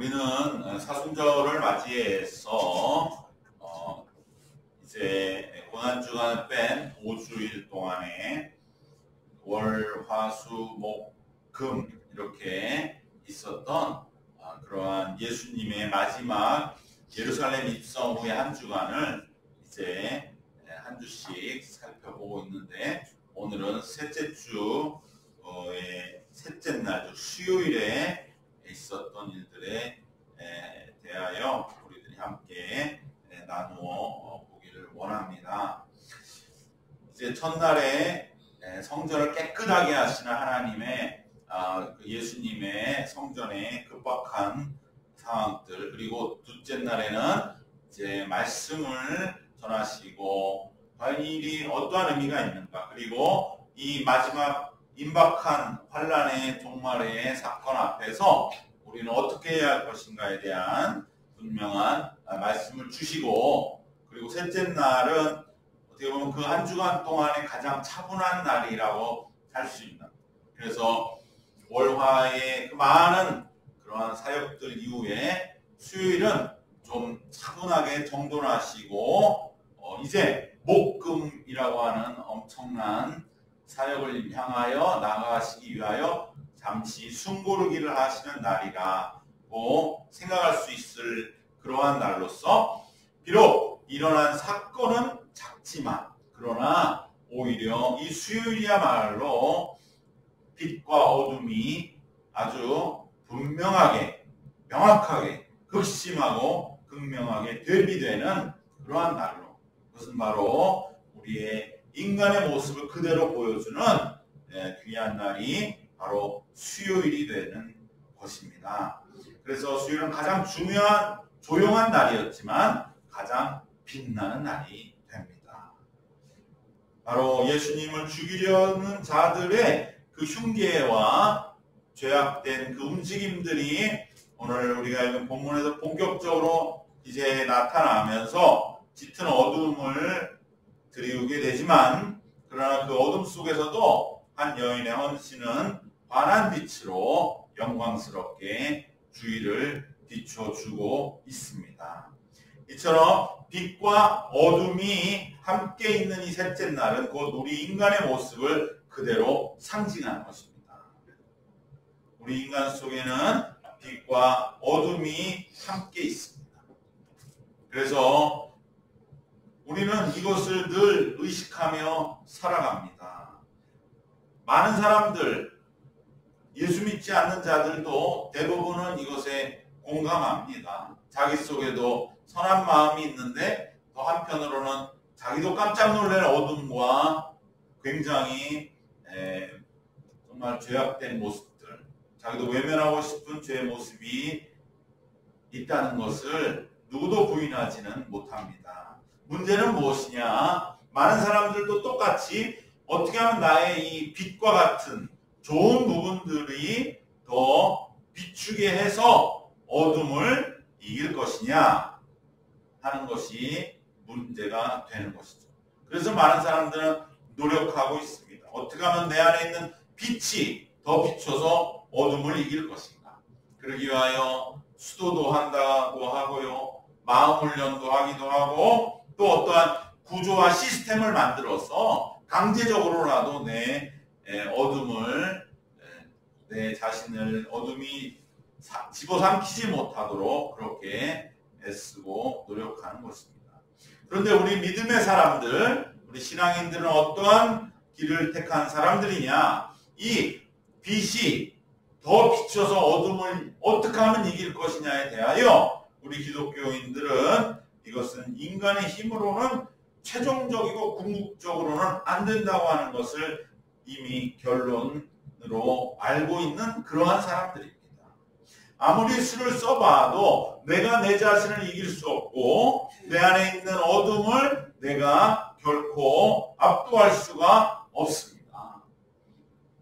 우리는 사순절을 맞이해서 이제 고난주간을 뺀 5주일 동안에 월, 화, 수, 목, 금 이렇게 있었던 그러한 예수님의 마지막 예루살렘 입성 후의 한 주간을 이제 한 주씩 살펴보고 있는데, 오늘은 셋째 주의 셋째 날, 수요일에 있었던 일들에 대하여 우리들이 함께 나누어 보기를 원합니다. 이제 첫날에 성전을 깨끗하게 하시는 하나님의 예수님의 성전의 급박한 상황들, 그리고 둘째 날에는 이제 말씀을 전하시고 과연 이 일이 어떠한 의미가 있는가, 그리고 이 마지막 임박한 환란의 종말의 사건 앞에서 우리는 어떻게 해야 할 것인가에 대한 분명한 말씀을 주시고, 그리고 셋째 날은 어떻게 보면 그 한 주간 동안에 가장 차분한 날이라고 할 수 있는, 그래서 월화의 그 많은 그러한 사역들 이후에 수요일은 좀 차분하게 정돈하시고 이제 목금이라고 하는 엄청난 사역을 향하여 나아가시기 위하여 잠시 숨고르기를 하시는 날이라고 생각할 수 있을 그러한 날로서, 비록 일어난 사건은 작지만 그러나 오히려 이 수요일이야말로 빛과 어둠이 아주 분명하게, 명확하게, 극심하고 극명하게 대비되는 그러한 날로, 그것은 바로 우리의 인간의 모습을 그대로 보여주는 귀한 날이 바로 수요일이 되는 것입니다. 그래서 수요일은 가장 중요한 조용한 날이었지만 가장 빛나는 날이 됩니다. 바로 예수님을 죽이려는 자들의 그 흉계와 죄악된 그 움직임들이 오늘 우리가 읽은 본문에서 본격적으로 이제 나타나면서 짙은 어둠을 드리우게 되지만, 그러나 그 어둠 속에서도 한 여인의 헌신은 환한 빛으로 영광스럽게 주위를 비춰주고 있습니다. 이처럼 빛과 어둠이 함께 있는 이 셋째 날은 곧 우리 인간의 모습을 그대로 상징하는 것입니다. 우리 인간 속에는 빛과 어둠이 함께 있습니다. 그래서 우리는 이것을 늘 의식하며 살아갑니다. 많은 사람들, 예수 믿지 않는 자들도 대부분은 이것에 공감합니다. 자기 속에도 선한 마음이 있는데 또 한편으로는 자기도 깜짝 놀랄 어둠과 굉장히 정말 죄악된 모습들, 자기도 외면하고 싶은 죄의 모습이 있다는 것을 누구도 부인하지는 못합니다. 문제는 무엇이냐? 많은 사람들도 똑같이 어떻게 하면 나의 이 빛과 같은 좋은 부분들이 더 비추게 해서 어둠을 이길 것이냐 하는 것이 문제가 되는 것이죠. 그래서 많은 사람들은 노력하고 있습니다. 어떻게 하면 내 안에 있는 빛이 더 비춰서 어둠을 이길 것인가. 그러기 위하여 수도도 한다고 하고요, 마음훈련도 하기도 하고, 또 어떠한 구조와 시스템을 만들어서 강제적으로라도 내 어둠을, 내 자신을 어둠이 집어삼키지 못하도록 그렇게 애쓰고 노력하는 것입니다. 그런데 우리 믿음의 사람들, 우리 신앙인들은 어떠한 길을 택한 사람들이냐? 이 빛이 더 비춰서 어둠을 어떻게 하면 이길 것이냐에 대하여 우리 기독교인들은 이것은 인간의 힘으로는 최종적이고 궁극적으로는 안 된다고 하는 것을 이미 결론으로 알고 있는 그러한 사람들입니다. 아무리 수를 써봐도 내가 내 자신을 이길 수 없고 내 안에 있는 어둠을 내가 결코 압도할 수가 없습니다.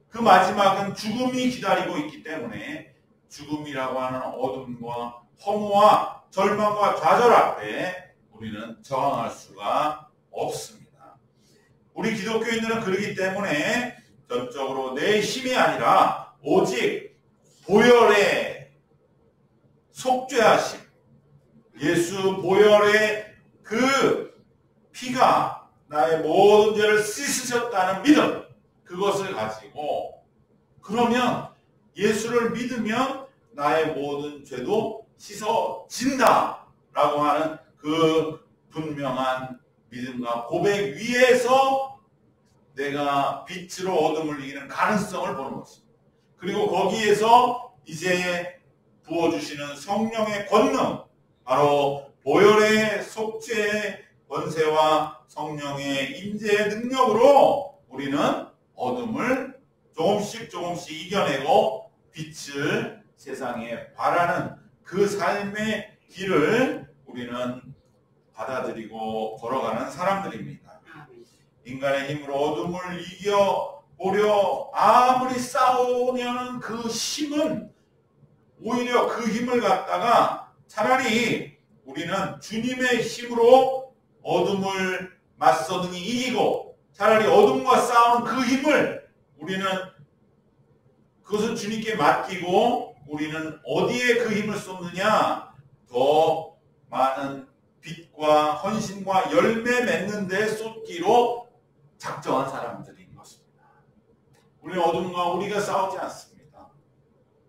그 마지막은 죽음이 기다리고 있기 때문에 죽음이라고 하는 어둠과 허무와 절망과 좌절 앞에 우리는 저항할 수가 없습니다. 우리 기독교인들은 그렇기 때문에 전적으로 내 힘이 아니라 오직 보혈의 속죄하심, 예수 보혈의 그 피가 나의 모든 죄를 씻으셨다는 믿음, 그것을 가지고 그러면 예수를 믿으면 나의 모든 죄도 씻어진다 라고 하는 그 분명한 믿음과 고백 위에서 내가 빛으로 어둠을 이기는 가능성을 보는 것입니다. 그리고 거기에서 이제 부어주시는 성령의 권능, 바로 보혈의 속죄의 권세와 성령의 임재의 능력으로 우리는 어둠을 조금씩 이겨내고 빛을 세상에 발하는 그 삶의 길을 우리는 받아들이고 걸어가는 사람들입니다. 인간의 힘으로 어둠을 이겨보려 아무리 싸우려는 그 힘은 오히려 그 힘을 갖다가 차라리 우리는 주님의 힘으로 어둠을 맞서든지 이기고 차라리 어둠과 싸우는 그 힘을 우리는 그것은 주님께 맡기고 우리는 어디에 그 힘을 쏟느냐? 더 많은 빛과 헌신과 열매 맺는 데 쏟기로 작정한 사람들인 것입니다. 우리는 어둠과 우리가 싸우지 않습니다.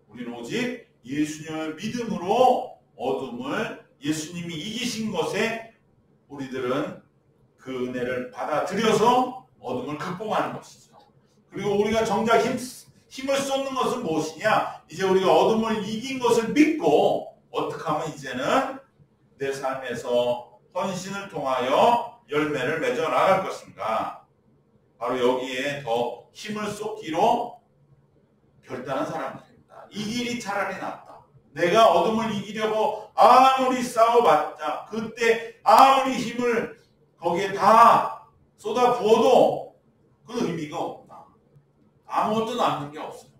우리는 오직 예수님을 믿음으로 어둠을 예수님이 이기신 것에 우리들은 그 은혜를 받아들여서 어둠을 극복하는 것이죠. 그리고 우리가 정작 힘을 쏟는 것은 무엇이냐? 이제 우리가 어둠을 이긴 것을 믿고 어떻게 하면 이제는 내 삶에서 헌신을 통하여 열매를 맺어 나갈 것인가? 바로 여기에 더 힘을 쏟기로 결단한 사람들입니다. 이 길이 차라리 낫다. 내가 어둠을 이기려고 아무리 싸워봤자 그때 아무리 힘을 거기에 다 쏟아부어도 그 의미가 없다. 아무것도 남는 게 없어요.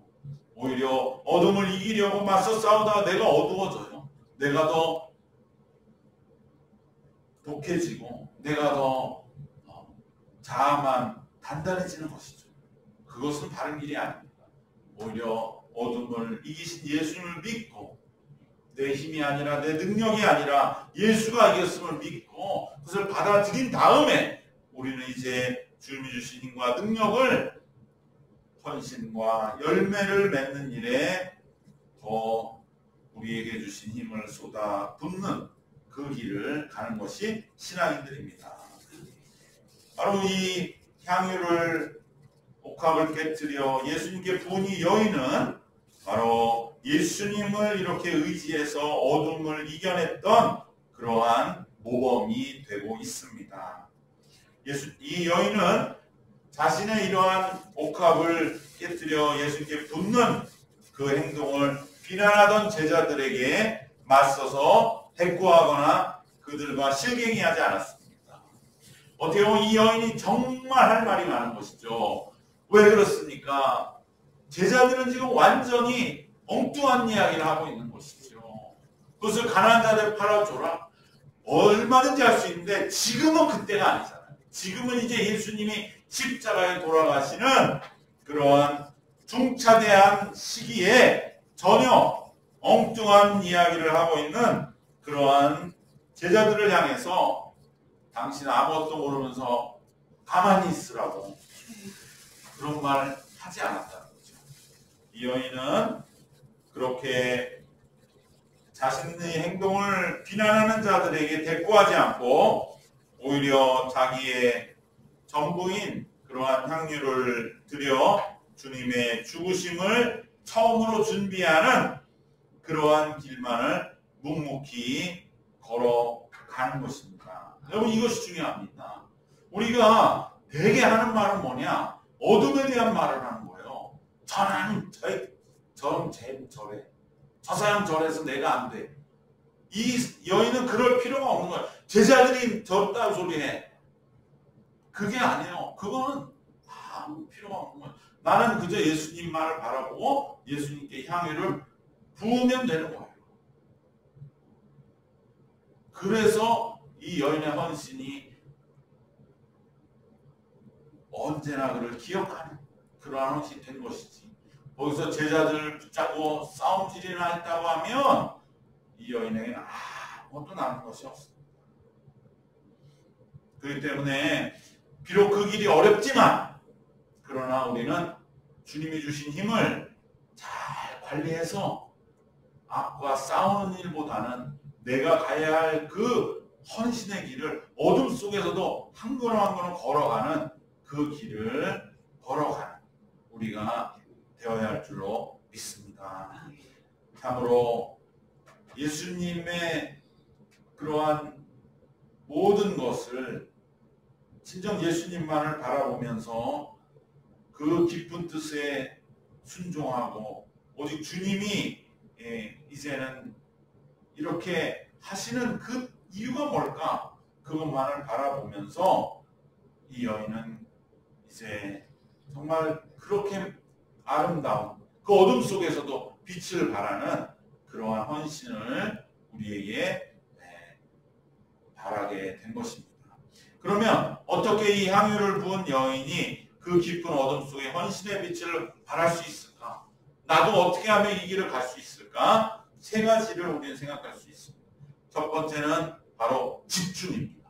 오히려 어둠을 이기려고 맞서 싸우다가 내가 어두워져요. 내가 더 독해지고 내가 더 자아만 단단해지는 것이죠. 그것은 바른 길이 아닙니다. 오히려 어둠을 이기신 예수님을 믿고 내 힘이 아니라 내 능력이 아니라 예수가 이겼음을 믿고 그것을 받아들인 다음에 우리는 이제 주님이 주신 힘과 능력을 헌신과 열매를 맺는 일에 더 우리에게 주신 힘을 쏟아붓는 그 길을 가는 것이 신앙인들입니다. 바로 이 향유를 옥합을 깨뜨려 예수님께 부은 이 여인은 바로 예수님을 이렇게 의지해서 어둠을 이겨냈던 그러한 모범이 되고 있습니다. 이 여인은 자신의 이러한 옥합을 깨뜨려 예수님께 붓는 그 행동을 비난하던 제자들에게 맞서서 대꾸하거나 그들과 실갱이하지 않았습니다. 어떻게 보면 이 여인이 정말 할 말이 많은 것이죠. 왜 그렇습니까? 제자들은 지금 완전히 엉뚱한 이야기를 하고 있는 것이죠. 그것을 가난한 자들 팔아줘라. 얼마든지 할 수 있는데 지금은 그때가 아니잖아요. 지금은 이제 예수님이 십자가에 돌아가시는 그러한 중차대한 시기에 전혀 엉뚱한 이야기를 하고 있는 그러한 제자들을 향해서 당신 아무것도 모르면서 가만히 있으라고 그런 말을 하지 않았다는 거죠. 이 여인은 그렇게 자신의 행동을 비난하는 자들에게 대꾸하지 않고 오히려 자기의 전부인 그러한 향유를 드려 주님의 죽으심을 처음으로 준비하는 그러한 길만을 묵묵히 걸어가는 것입니다. 여러분 이것이 중요합니다. 우리가 대개 하는 말은 뭐냐? 어둠에 대한 말을 하는 거예요. 저는 저럼 저래. 저 사람 저래서 내가 안 돼. 이 여인은 그럴 필요가 없는 거예요. 제자들이 저따 소리 해. 그게 아니에요. 그거는 아무 필요가 없는 거예요. 나는 그저 예수님 말을 바라보고 예수님께 향유를 부으면 되는 거예요. 그래서 이 여인의 헌신이 언제나 그를 기억하는 그러한 헌신이 된 것이지. 거기서 제자들을 붙잡고 싸움질이나 했다고 하면 이 여인에게는 아무것도 남은 것이 없습니다. 그렇기 때문에 비록 그 길이 어렵지만 그러나 우리는 주님이 주신 힘을 잘 관리해서 악과 싸우는 일보다는 내가 가야 할 그 헌신의 길을 어둠 속에서도 한 걸음 한 걸음 걸어가는 그 길을 걸어가는 우리가 되어야 할 줄로 믿습니다. 참으로 예수님의 그러한 모든 것을 진정 예수님만을 바라보면서 그 깊은 뜻에 순종하고 오직 주님이 이제는 이렇게 하시는 그 이유가 뭘까? 그것만을 바라보면서 이 여인은 이제 정말 그렇게 아름다운 그 어둠 속에서도 빛을 발하는 그러한 헌신을 우리에게 바라게 된 것입니다. 그러면 어떻게 이 향유를 부은 여인이 그 깊은 어둠 속에 헌신의 빛을 발할 수 있을까? 나도 어떻게 하면 이 길을 갈 수 있을까? 세 가지를 우리는 생각할 수 있습니다. 첫 번째는 바로 집중입니다.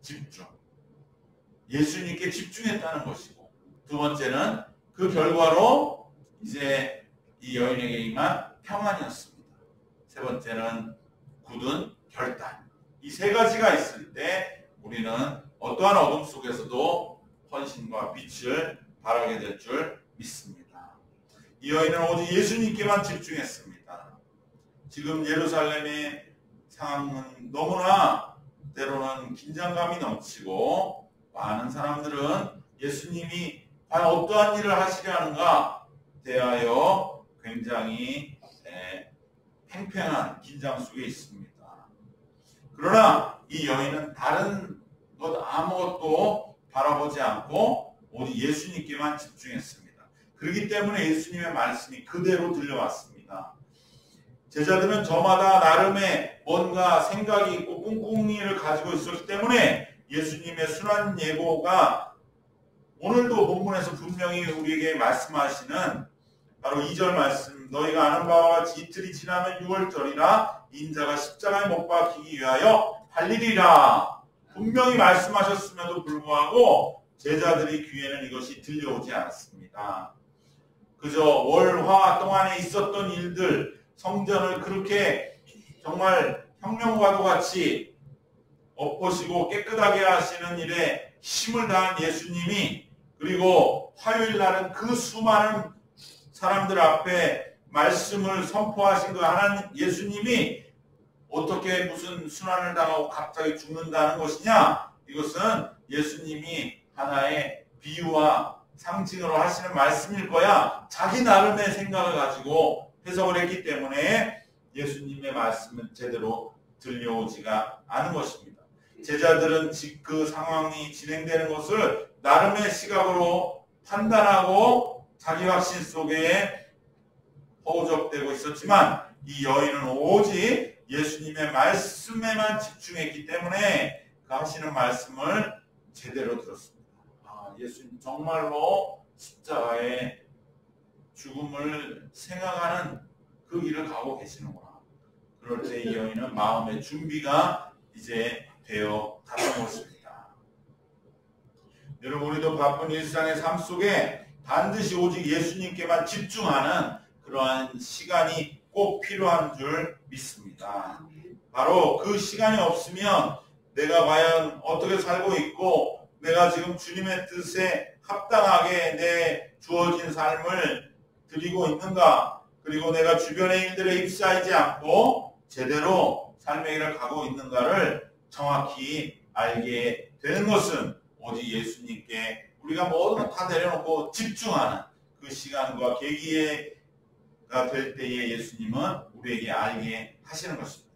집중. 예수님께 집중했다는 것이고, 두 번째는 그 결과로 이제 이 여인에게 임한 평안이었습니다. 세 번째는 굳은 결단. 이 세 가지가 있을 때 우리는 어떠한 어둠 속에서도 헌신과 빛을 발하게 될 줄 믿습니다. 이 여인은 오직 예수님께만 집중했습니다. 지금 예루살렘의 상황은 너무나 때로는 긴장감이 넘치고 많은 사람들은 예수님이 과연 어떠한 일을 하시려는가 대하여 굉장히 팽팽한 긴장 속에 있습니다. 그러나 이 여인은 다른 것 아무것도 바라보지 않고 오직 예수님께만 집중했습니다. 그렇기 때문에 예수님의 말씀이 그대로 들려왔습니다. 제자들은 저마다 나름의 뭔가 생각이 있고 꿍꿍이를 가지고 있었기 때문에 예수님의 순환 예고가 오늘도 본문에서 분명히 우리에게 말씀하시는 바로 2절 말씀, 너희가 아는 바와 같이 이틀이 지나면 6월절이라 인자가 십자가에 못 박히기 위하여 달리리라. 분명히 말씀하셨음에도 불구하고 제자들의 귀에는 이것이 들려오지 않았습니다. 그저 월화 동안에 있었던 일들, 성전을 그렇게 정말 혁명과도 같이 엎으시고 깨끗하게 하시는 일에 힘을 다한 예수님이, 그리고 화요일 날은 그 수많은 사람들 앞에 말씀을 선포하신 그 하나님 예수님이 어떻게 무슨 순환을 당하고 갑자기 죽는다는 것이냐? 이것은 예수님이 하나의 비유와 상징으로 하시는 말씀일 거야. 자기 나름의 생각을 가지고 해석을 했기 때문에 예수님의 말씀은 제대로 들려오지가 않은 것입니다. 제자들은 그 상황이 진행되는 것을 나름의 시각으로 판단하고 자기 확신 속에 허우적대고 있었지만 이 여인은 오직 예수님의 말씀에만 집중했기 때문에 그 하시는 말씀을 제대로 들었습니다. 예수님 정말로 십자가의 죽음을 생각하는 그 길을 가고 계시는구나. 그럴 때 이 여인은 마음의 준비가 이제 되어 갔던 것입니다. 여러분, 우리도 바쁜 일상의 삶 속에 반드시 오직 예수님께만 집중하는 그러한 시간이 꼭 필요한 줄 믿습니다. 바로 그 시간이 없으면 내가 과연 어떻게 살고 있고 내가 지금 주님의 뜻에 합당하게 내 주어진 삶을 드리고 있는가, 그리고 내가 주변의 일들에 휩싸이지 않고 제대로 삶의 길을 가고 있는가를 정확히 알게 되는 것은 오직 예수님께 우리가 모든 것 다 내려놓고 집중하는 그 시간과 계기가 될 때에 예수님은 우리에게 알게 하시는 것입니다.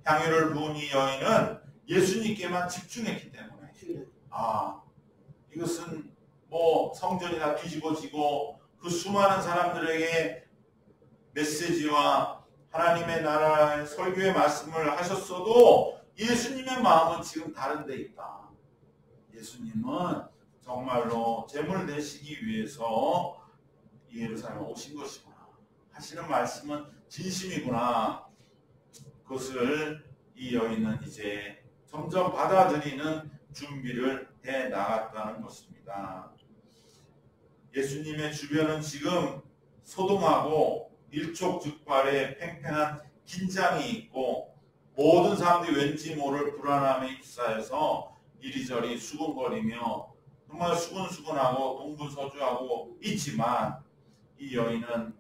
향유를 부은 이 여인은 예수님께만 집중했기 때문에 이것은 뭐 성전이 다 뒤집어지고 그 수많은 사람들에게 메시지와 하나님의 나라의 설교의 말씀을 하셨어도 예수님의 마음은 지금 다른 데 있다. 예수님은 정말로 재물 내시기 위해서 예루살렘에 오신 것이구나. 하시는 말씀은 진심이구나. 그것을 이 여인은 이제 점점 받아들이는 준비를 해 나갔다는 것입니다. 예수님의 주변은 지금 소동하고 일촉즉발의 팽팽한 긴장이 있고 모든 사람들이 왠지 모를 불안함에 휩싸여서 이리저리 수군거리며 정말 수근수근하고 동분서주하고 있지만 이 여인은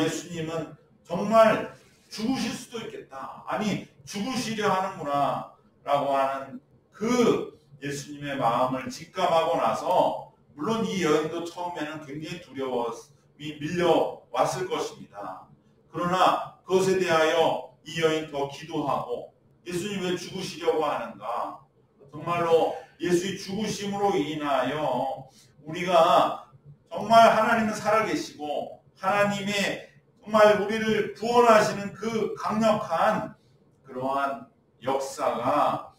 예수님은 정말 죽으실 수도 있겠다. 아니 죽으시려 하는구나 라고 하는 그 예수님의 마음을 직감하고 나서 물론 이 여인도 처음에는 굉장히 두려움이 밀려왔을 것입니다. 그러나 그것에 대하여 이 여인 더 기도하고 예수님 왜 죽으시려고 하는가? 정말로 예수의 죽으심으로 인하여 우리가 정말 하나님은 살아계시고 하나님의 정말 우리를 구원하시는 그 강력한 그러한 역사가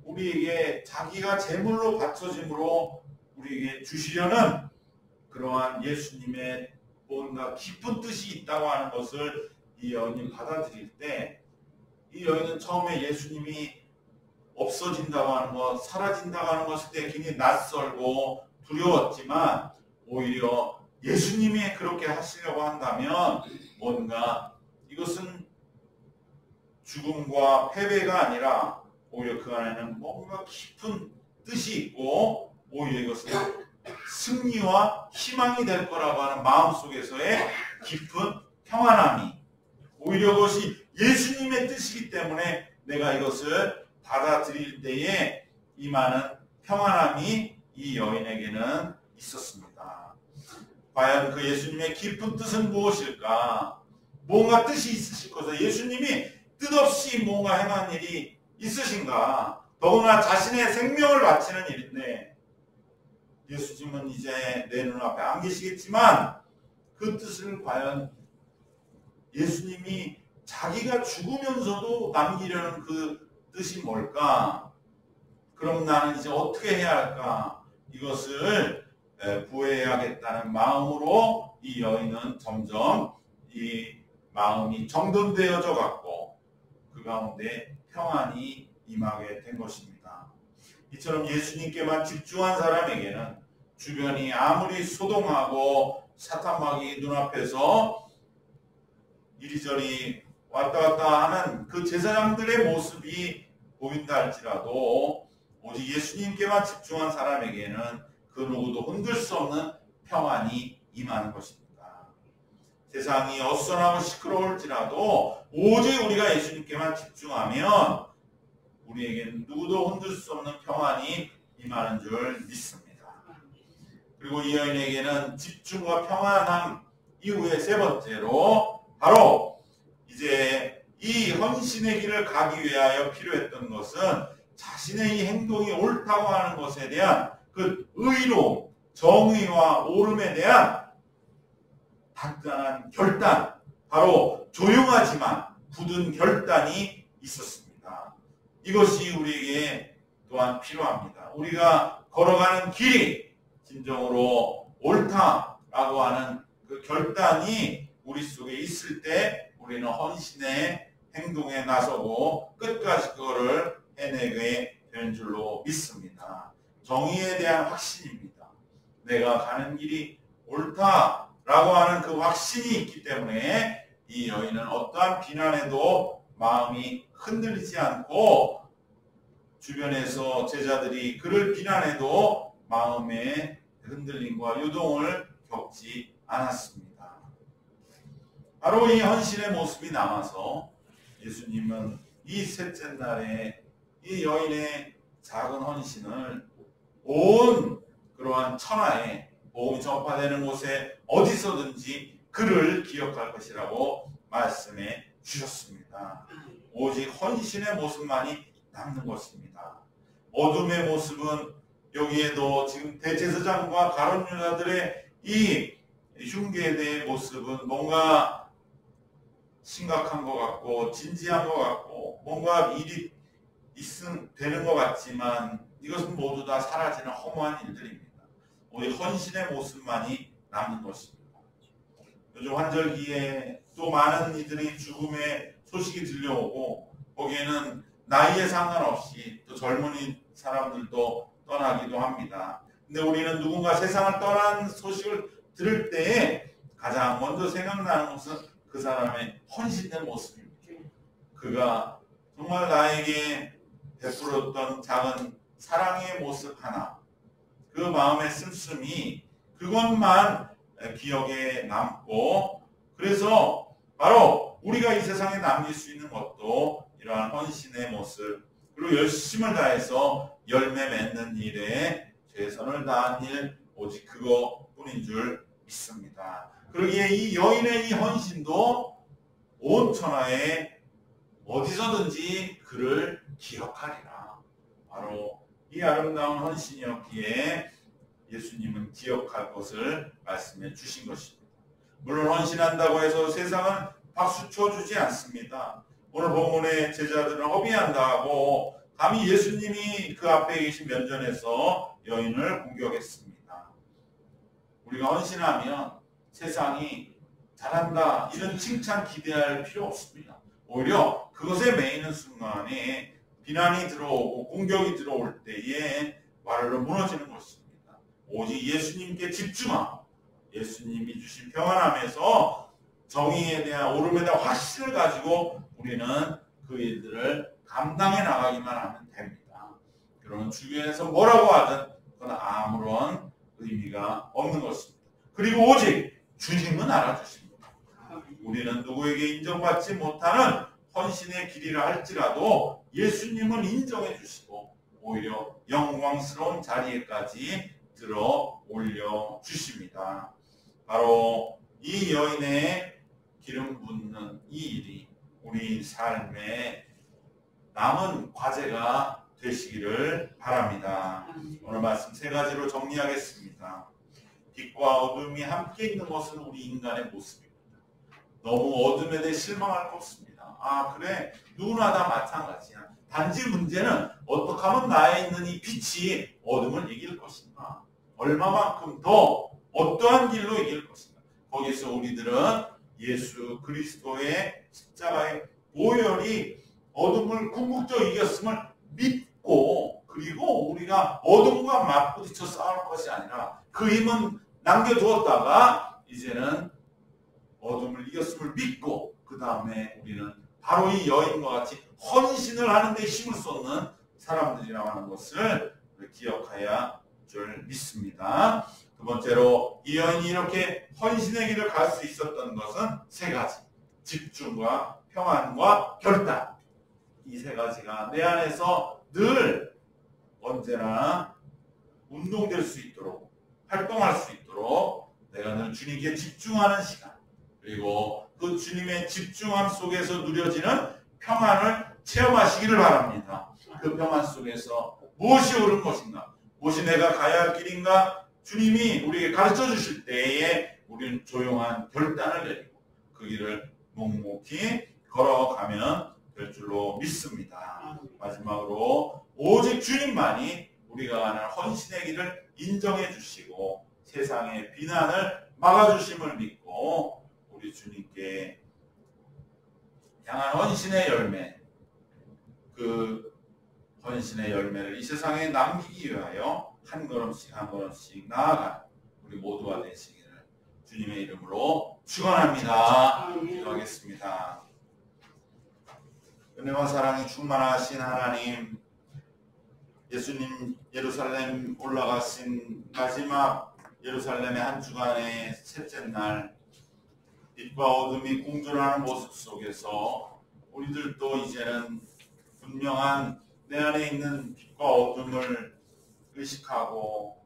우리에게 자기가 제물로 바쳐짐으로 우리에게 주시려는 그러한 예수님의 뭔가 깊은 뜻이 있다고 하는 것을 이 여인이 받아들일 때 이 여인은 처음에 예수님이 없어진다고 하는 것, 사라진다고 하는 것에 대해 굉장히 낯설고 두려웠지만 오히려 예수님이 그렇게 하시려고 한다면 뭔가 이것은 죽음과 패배가 아니라 오히려 그 안에는 뭔가 깊은 뜻이 있고 오히려 이것은 승리와 희망이 될 거라고 하는 마음속에서의 깊은 평안함이 오히려 그것이 예수님의 뜻이기 때문에 내가 이것을 받아들일 때에 임하는 평안함이 이 여인에게는 있었습니다. 과연 그 예수님의 깊은 뜻은 무엇일까? 뭔가 뜻이 있으실 것이다. 예수님이 뜻없이 뭔가 행한 일이 있으신가? 더구나 자신의 생명을 바치는 일인데 예수님은 이제 내 눈앞에 안 계시겠지만 그 뜻을 과연 예수님이 자기가 죽으면서도 남기려는 그 뜻이 뭘까? 그럼 나는 이제 어떻게 해야 할까? 이것을 구해야겠다는 마음으로 이 여인은 점점 이 마음이 정돈되어져 갔고 그 가운데 평안이 임하게 된 것입니다. 이처럼 예수님께만 집중한 사람에게는 주변이 아무리 소동하고 사탄막이 눈앞에서 이리저리 왔다 갔다 하는 그 제사장들의 모습이 보인다 할지라도 오직 예수님께만 집중한 사람에게는 그 누구도 흔들 수 없는 평안이 임하는 것입니다. 세상이 어수선하고 시끄러울지라도 오직 우리가 예수님께만 집중하면 우리에게는 누구도 흔들 수 없는 평안이 임하는 줄 믿습니다. 그리고 이 여인에게는 집중과 평안함 이후에 세 번째로 바로 이제 이 헌신의 길을 가기 위하여 필요했던 것은 자신의 이 행동이 옳다고 하는 것에 대한 그 의로 정의와 옳음에 대한 단단한 결단, 바로 조용하지만 굳은 결단이 있었습니다. 이것이 우리에게 또한 필요합니다. 우리가 걸어가는 길이 진정으로 옳다라고 하는 그 결단이 우리 속에 있을 때 우리는 헌신의 행동에 나서고 끝까지 그거를 해내게 된 줄로 믿습니다. 정의에 대한 확신입니다. 내가 가는 길이 옳다라고 하는 그 확신이 있기 때문에 이 여인은 어떠한 비난에도 마음이 흔들리지 않고 주변에서 제자들이 그를 비난해도 마음의 흔들림과 유동을 겪지 않았습니다. 바로 이 헌신의 모습이 남아서 예수님은 이 셋째 날에 이 여인의 작은 헌신을 온 그러한 천하에 복음이 전파되는 곳에 어디서든지 그를 기억할 것이라고 말씀해 주셨습니다. 오직 헌신의 모습만이 남는 것입니다. 어둠의 모습은 여기에도 지금 대제사장과 가룟 유다들의 이 흉계대의 모습은 뭔가 심각한 것 같고 진지한 것 같고 뭔가 일이 되는 것 같지만 이것은 모두 다 사라지는 허무한 일들입니다. 오직 헌신의 모습만이 남는 것입니다. 요즘 환절기에 또 많은 이들이 죽음의 소식이 들려오고 거기에는 나이에 상관없이 또 젊은이 사람들도 떠나기도 합니다. 근데 우리는 누군가 세상을 떠난 소식을 들을 때에 가장 먼저 생각나는 것은 그 사람의 헌신된 모습입니다. 그가 정말 나에게 베풀었던 작은 사랑의 모습 하나, 그 마음의 씀씀이 그것만 기억에 남고, 그래서 바로 우리가 이 세상에 남길 수 있는 것도 이러한 헌신의 모습, 그리고 열심을 다해서 열매 맺는 일에 최선을 다한 일, 오직 그것뿐인 줄 믿습니다. 그러기에 이 여인의 이 헌신도 온 천하에 어디서든지 그를 기억하리라. 바로 이 아름다운 헌신이었기에 예수님은 기억할 것을 말씀해 주신 것입니다. 물론 헌신한다고 해서 세상은 박수 쳐주지 않습니다. 오늘 본문의 제자들은 허비한다고 감히 예수님이 그 앞에 계신 면전에서 여인을 공격했습니다. 우리가 헌신하면 세상이 잘한다 이런 칭찬 기대할 필요 없습니다. 오히려 그것에 매이는 순간에 비난이 들어오고 공격이 들어올 때에 와르르 무너지는 것입니다. 오직 예수님께 집중하고 예수님이 주신 평안함에서 정의에 대한 오름에 대한 확신을 가지고 우리는 그 일들을 감당해 나가기만 하면 됩니다. 그러면 주변에서 뭐라고 하든 그건 아무런 의미가 없는 것입니다. 그리고 오직 주님은 알아주십니다. 우리는 누구에게 인정받지 못하는 헌신의 길이라 할지라도 예수님은 인정해 주시고 오히려 영광스러운 자리에까지 들어 올려 주십니다. 바로 이 여인의 기름 붓는 이 일이 우리 삶에 남은 과제가 되시기를 바랍니다. 오늘 말씀 세 가지로 정리하겠습니다. 빛과 어둠이 함께 있는 것은 우리 인간의 모습입니다. 너무 어둠에 대해 실망할 거 없습니다. 아 그래 누구나 다 마찬가지야. 단지 문제는 어떻게 하면 나에 있는 이 빛이 어둠을 이길 것인가, 얼마만큼 더 어떠한 길로 이길 것인가. 거기서 우리들은 예수 그리스도의 십자가의 보혈이 어둠을 궁극적으로 이겼음을 믿고, 그리고 우리가 어둠과 맞부딪혀 싸울 것이 아니라 그 힘은 남겨두었다가 이제는 어둠을 이겼음을 믿고 그 다음에 우리는 바로 이 여인과 같이 헌신을 하는 데 힘을 쏟는 사람들이라고 하는 것을 기억해야 줄 믿습니다. 두 번째로 이 여인이 이렇게 헌신의 길을 갈 수 있었던 것은 세 가지. 집중과 평안과 결단. 이 세 가지가 내 안에서 늘 언제나 운동될 수 있도록, 활동할 수 있도록 내가 늘 주님께 집중하는 시간, 그리고 그 주님의 집중함 속에서 누려지는 평안을 체험하시기를 바랍니다. 그 평안 속에서 무엇이 옳은 것인가, 무엇이 내가 가야 할 길인가, 주님이 우리에게 가르쳐 주실 때에 우리는 조용한 결단을 내리고 그 길을 묵묵히 걸어가면 될 줄로 믿습니다. 마지막으로 오직 주님만이 우리가 가는 헌신의 길을 인정해 주시고 세상의 비난을 막아주심을 믿고 우리 주님께 향한 헌신의 열매, 그 헌신의 열매를 이 세상에 남기기 위하여 한 걸음씩 한 걸음씩 나아가는 우리 모두가 되시기를 주님의 이름으로 축원합니다. 기도하겠습니다. 은혜와 사랑이 충만하신 하나님, 예수님 예루살렘 올라가신 마지막 예루살렘의 한 주간의 셋째 날, 빛과 어둠이 공존하는 모습 속에서 우리들도 이제는 분명한 내 안에 있는 빛과 어둠을 의식하고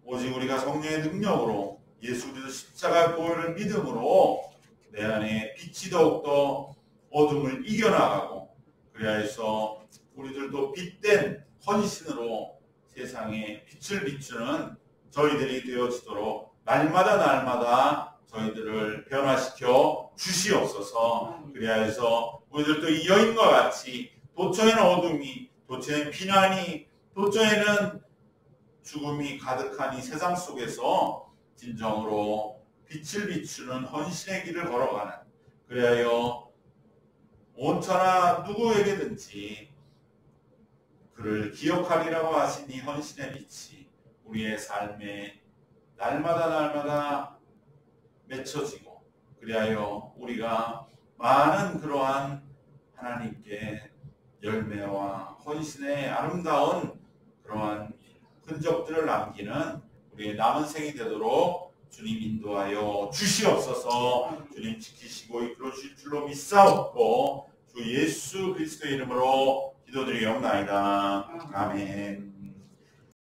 오직 우리가 성령의 능력으로 예수 그리스도 십자가 보혈을 믿음으로 내 안에 빛이 더욱더 어둠을 이겨나가고, 그래야 해서 우리들도 빛된 헌신으로 세상에 빛을 비추는 저희들이 되어지도록 날마다 저희들을 변화시켜 주시옵소서. 그래야 해서 우리들도 이 여인과 같이 도처에는 어둠이, 도처에는 비난이, 도처에는 죽음이 가득한 이 세상 속에서 진정으로 빛을 비추는 헌신의 길을 걸어가는, 그래야 온천하 누구에게든지 그를 기억하리라고 하신 이 헌신의 빛이 우리의 삶에 날마다 맺혀지고, 그리하여 우리가 많은 그러한 하나님께 열매와 헌신의 아름다운 그러한 흔적들을 남기는 우리의 남은 생이 되도록 주님 인도하여 주시옵소서. 주님 지키시고 이끌어 주실 줄로 믿사옵고 주 예수 그리스도의 이름으로 기도드리옵나이다. 아멘.